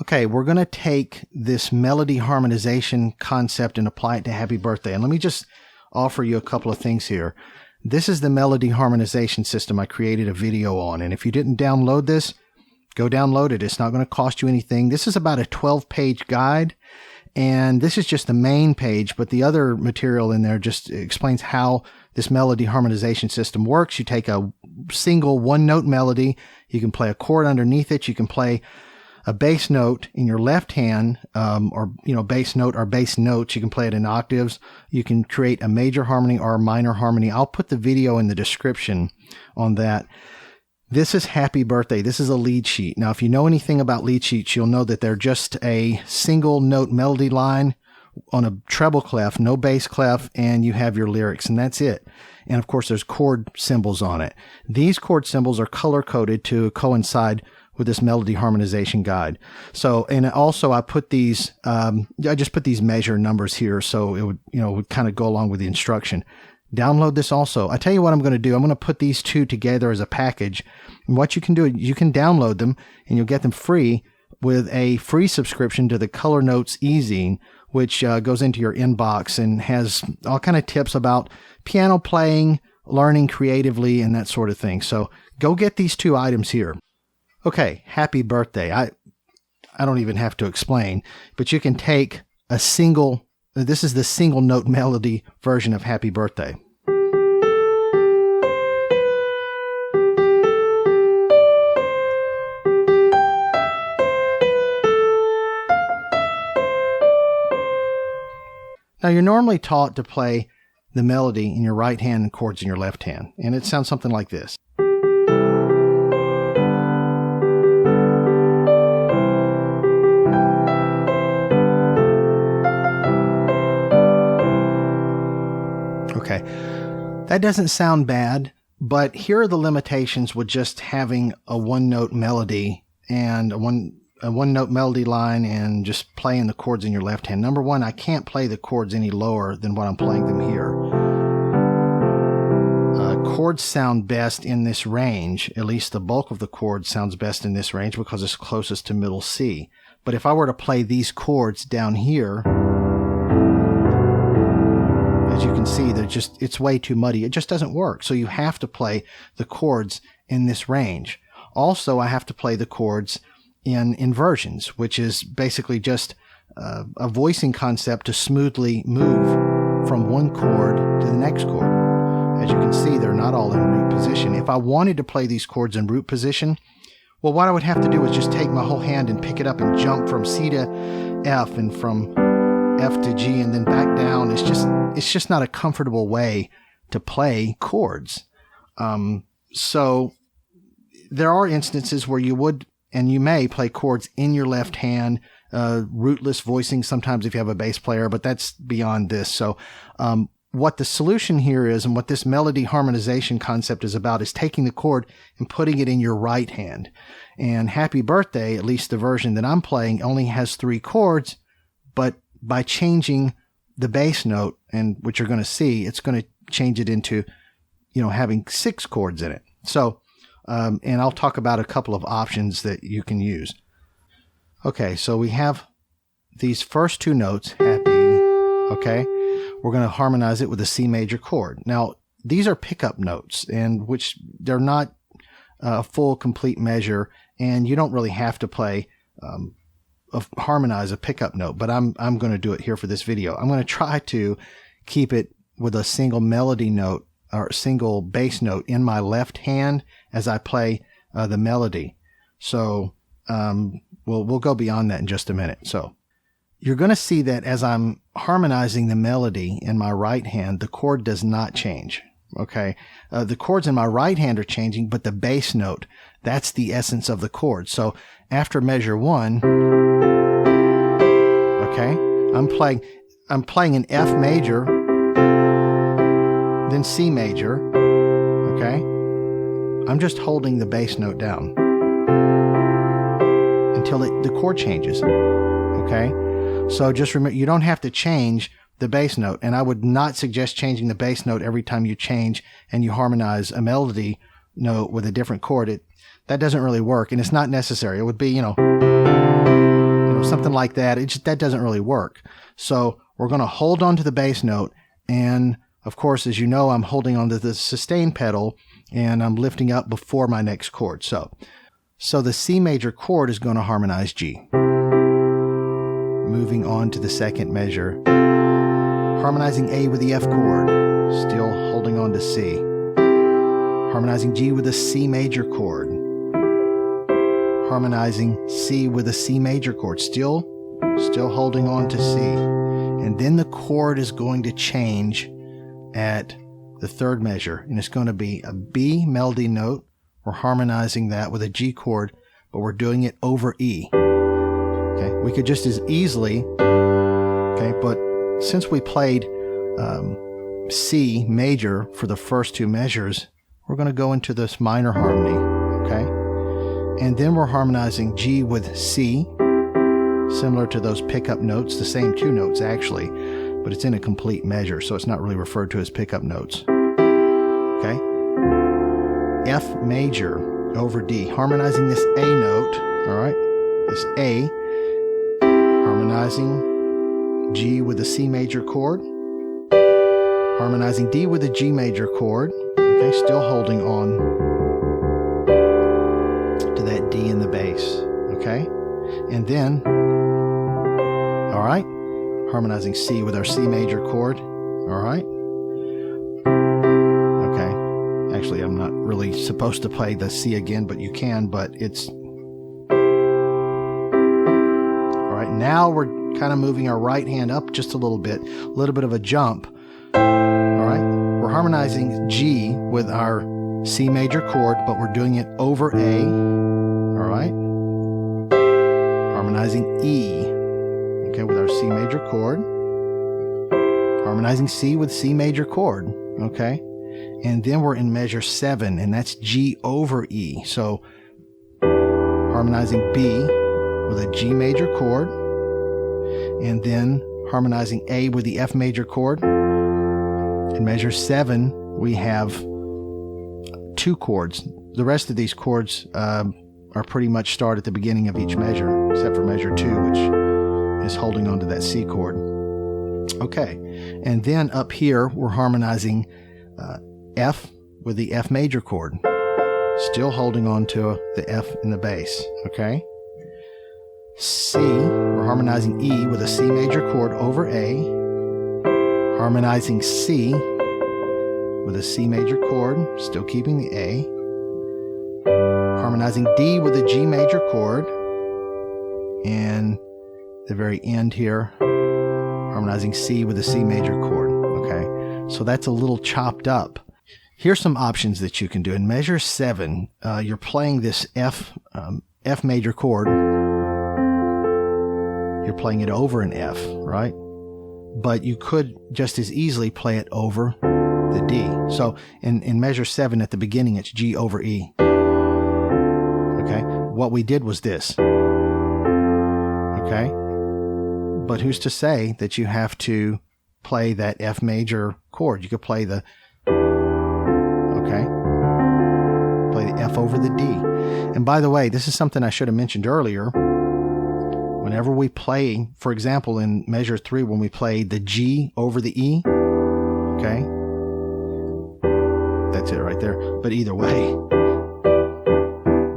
Okay, we're going to take this melody harmonization concept and apply it to Happy Birthday. And let me just offer you a couple of things here. This is the melody harmonization system I created a video on. And if you didn't download this, go download it. It's not going to cost you anything. This is about a 12-page guide. And this is just the main page, but the other material in there just explains how this melody harmonization system works. You take a single one-note melody. You can play a chord underneath it. You can play a bass note in your left hand, or bass note or bass notes. You can play it in octaves. You can create a major harmony or a minor harmony. I'll put the video in the description on that. This is Happy Birthday. This is a lead sheet. Now, if you know anything about lead sheets, you'll know that they're just a single note melody line on a treble clef, no bass clef, and you have your lyrics, and that's it. And of course, there's chord symbols on it. These chord symbols are color-coded to coincide with this melody harmonization guide. So, and also I put these, I just put these measure numbers here so it would kind of go along with the instruction. Download this also. I tell you what I'm going to do. I'm going to put these two together as a package. And what you can do, you can download them and you'll get them free with a free subscription to the Color Notes e-zine, which goes into your inbox and has all kind of tips about piano playing, learning creatively, and that sort of thing. So go get these two items here. Okay, Happy Birthday. I don't even have to explain, but you can take a single, this is the single note melody version of Happy Birthday. Now, you're normally taught to play the melody in your right hand and chords in your left hand, and it sounds something like this. Okay, that doesn't sound bad, but here are the limitations with just having a one-note melody and a one-note melody line and just playing the chords in your left hand. Number one, I can't play the chords any lower than what I'm playing them here. Chords sound best in this range. At least the bulk of the chords sounds best in this range because it's closest to middle C. But if I were to play these chords down here, as you can see, it's way too muddy. It just doesn't work. So you have to play the chords in this range. Also, I have to play the chords in inversions, which is basically just a voicing concept to smoothly move from one chord to the next chord. As you can see, they're not all in root position. If I wanted to play these chords in root position, well, what I would have to do is just take my whole hand and pick it up and jump from C to F and from F to G and then back down. It's just not a comfortable way to play chords. So there are instances where you would and you may play chords in your left hand, rootless voicing sometimes if you have a bass player, but that's beyond this. So what the solution here is, and what this melody harmonization concept is about, is taking the chord and putting it in your right hand. And Happy Birthday, at least the version that I'm playing, only has 3 chords, but by changing the bass note, and which you're going to see, it's going to change it into, having 6 chords in it. So, and I'll talk about a couple of options that you can use. Okay, so we have these first 2 notes, happy, okay? We're going to harmonize it with a C major chord. Now, these are pickup notes, and which they're not a full, complete measure, and you don't really have to play harmonize a pickup note, but I'm going to do it here for this video. I'm going to try to keep it with a single melody note or single bass note in my left hand as I play the melody. So we'll go beyond that in just a minute. So you're going to see that as I'm harmonizing the melody in my right hand, the chord does not change. Okay, the chords in my right hand are changing, but the bass note, that's the essence of the chord. So after measure 1, okay, I'm playing an F major, then C major, okay? I'm just holding the bass note down until the chord changes, okay? So just remember, you don't have to change the bass note, and I would not suggest changing the bass note every time you change and you harmonize a melody note with a different chord. That doesn't really work, and it's not necessary. It would be, something like that. That doesn't really work. So we're going to hold on to the bass note, and of course, as you know, I'm holding onto the sustain pedal, and I'm lifting up before my next chord. So the C major chord is going to harmonize G. Moving on to the second measure, harmonizing A with the F chord, still holding on to C. Harmonizing G with a C major chord. Harmonizing C with a C major chord, still holding on to C. And then the chord is going to change at the third measure, and it's going to be a B melody note. We're harmonizing that with a G chord, but we're doing it over E. Okay, we could just as easily, okay, but since we played C major for the first two measures, we're going to go into this minor harmony, okay? And then we're harmonizing G with C, similar to those pickup notes, the same two notes actually, but it's in a complete measure, so it's not really referred to as pickup notes, okay? F major over D, harmonizing this A note, all right? This A, harmonizing G with a C major chord, harmonizing D with a G major chord, okay, still holding on to that D in the bass, okay? And then, all right, harmonizing C with our C major chord, all right? Okay, actually I'm not really supposed to play the C again, but you can, but it's, all right, now we're kind of moving our right hand up just a little bit of a jump. All right, we're harmonizing G with our C major chord, but we're doing it over A. All right, harmonizing E, okay, with our C major chord, harmonizing C with C major chord, okay, and then we're in measure 7, and that's G over E. So harmonizing B with a G major chord, and then harmonizing A with the F major chord. In measure 7, we have 2 chords. The rest of these chords are pretty much start at the beginning of each measure, except for measure 2, which is holding on to that C chord. Okay, and then up here, we're harmonizing F with the F major chord, still holding on to the F in the bass, okay? C, we're harmonizing E with a C major chord over A, harmonizing C with a C major chord, still keeping the A, harmonizing D with a G major chord, and the very end here, harmonizing C with a C major chord, okay? So that's a little chopped up. Here's some options that you can do. In measure 7, you're playing this F major chord. You're playing it over an F, right? But you could just as easily play it over the D. So in measure 7 at the beginning, it's G over E. Okay? What we did was this. Okay? But who's to say that you have to play that F major chord? You could play the, okay? Play the F over the D. And by the way, this is something I should have mentioned earlier. Whenever we play, for example, in measure 3, when we play the G over the E, okay? That's it right there. But either way,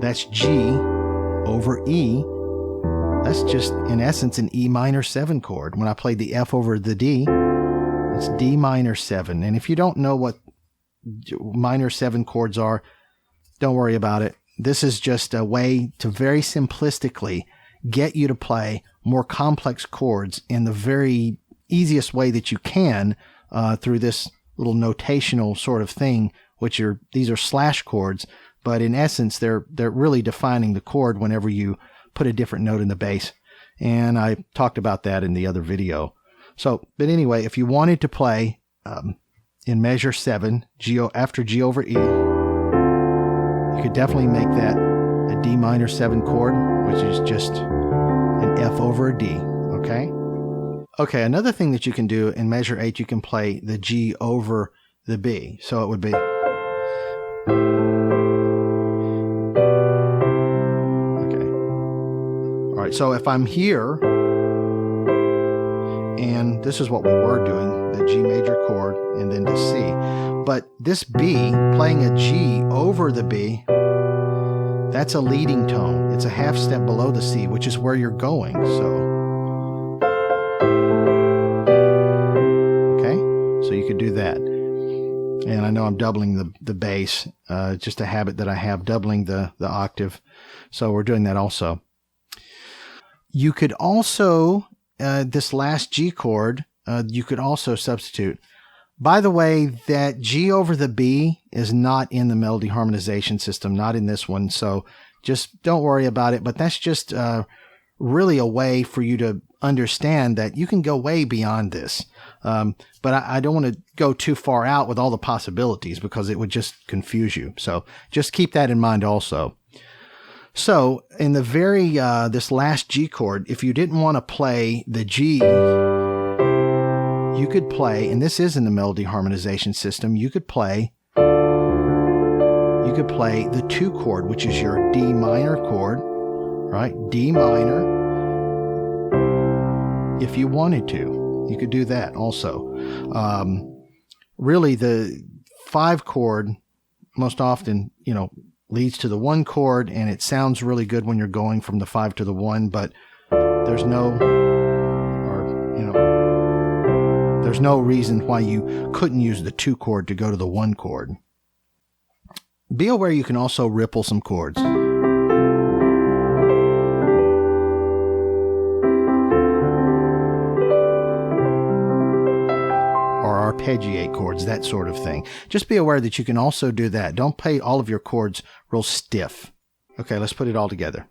that's G over E. That's just, in essence, an E minor 7 chord. When I played the F over the D, it's D minor 7. And if you don't know what minor 7 chords are, don't worry about it. This is just a way to very simplistically get you to play more complex chords in the very easiest way that you can through this little notational sort of thing, which these are slash chords, but in essence they're really defining the chord whenever you put a different note in the bass. And I talked about that in the other video. So, but anyway, if you wanted to play in measure 7, after G over E, you could definitely make that a D minor 7 chord, which is just an F over a D, okay? Okay, another thing that you can do in measure 8, you can play the G over the B. So it would be, okay. All right, so if I'm here, and this is what we were doing, the G major chord and then to C. But this B, playing a G over the B, that's a leading tone. It's a half step below the C, which is where you're going. So, okay, so you could do that. And I know I'm doubling the bass, just a habit that I have, doubling the octave. So we're doing that also. You could also, this last G chord, you could also substitute. By the way, that G over the B is not in the melody harmonization system, not in this one. So just don't worry about it. But that's just really a way for you to understand that you can go way beyond this. But I don't want to go too far out with all the possibilities because it would just confuse you. So just keep that in mind also. So in the very, this last G chord, if you didn't want to play the G, you could play, and this is in the melody harmonization system, you could play the 2 chord, which is your D minor chord, right? D minor. If you wanted to, you could do that also. Really, the 5 chord most often, leads to the 1 chord, and it sounds really good when you're going from the 5 to the 1, but there's no reason why you couldn't use the 2 chord to go to the 1 chord. Be aware you can also ripple some chords. Or arpeggiate chords, that sort of thing. Just be aware that you can also do that. Don't play all of your chords real stiff. Okay, let's put it all together.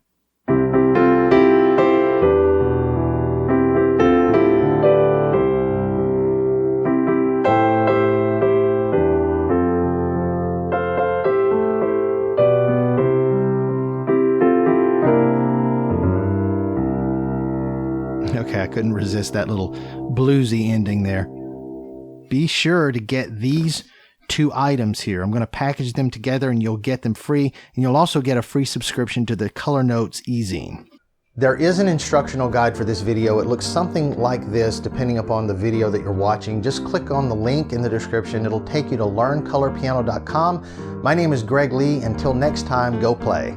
Okay, I couldn't resist that little bluesy ending there. Be sure to get these 2 items here. I'm going to package them together and you'll get them free. And you'll also get a free subscription to the Color Notes e-zine. There is an instructional guide for this video. It looks something like this depending upon the video that you're watching. Just click on the link in the description. It'll take you to learncolorpiano.com. My name is Greg Lee. Until next time, go play.